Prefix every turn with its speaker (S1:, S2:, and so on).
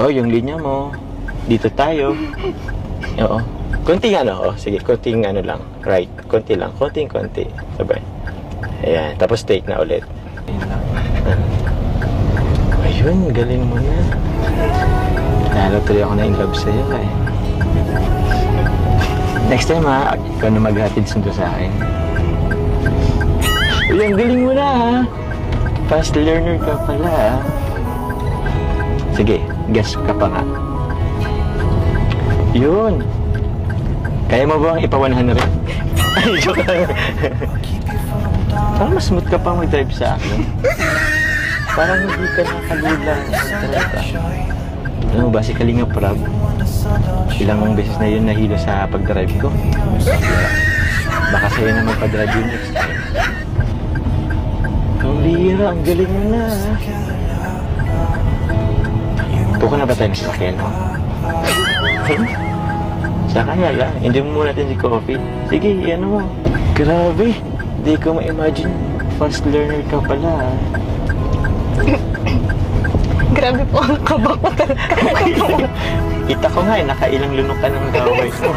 S1: Oh, yung linya mo. Dito tayo. Oo. Konting ano, oh. Sige, konting ano lang. Right. Konti lang. Konting-konti. Sabay. Ayan. Tapos take na ulit. Ayun, galing mo na. Lalo tuloy ako na in love sa'yo eh. Next time ha, ikaw na maghatid sundo sa akin. Uy, ang galing mo na ha. Fast learner ka pala ha. Sige, guess ka pa nga. Yun. Kaya mo bang ipa-100? Ay, joke lang. Parang mas smooth ka pa mag-drive sa akin. Parang hindi ka nakalulang sa drive. Ano ba, si Kalinga Prab? Ilang beses na yun nahilo sa pag-drive ko. Baka sa'yo na magpa-drive yun next time. Ang bihira, ang galing mo na. Tuko na ba tayo sa sakyan? Saka nga lang, hindi mo muna natin si Coffee. Sige, ano mo. Grabe, di ko ma-imagine. Fast learner ka pala.
S2: Grabe po ang kaba ko talaga.
S1: Kita ko nga nakailang lunok ka ng gaway ko.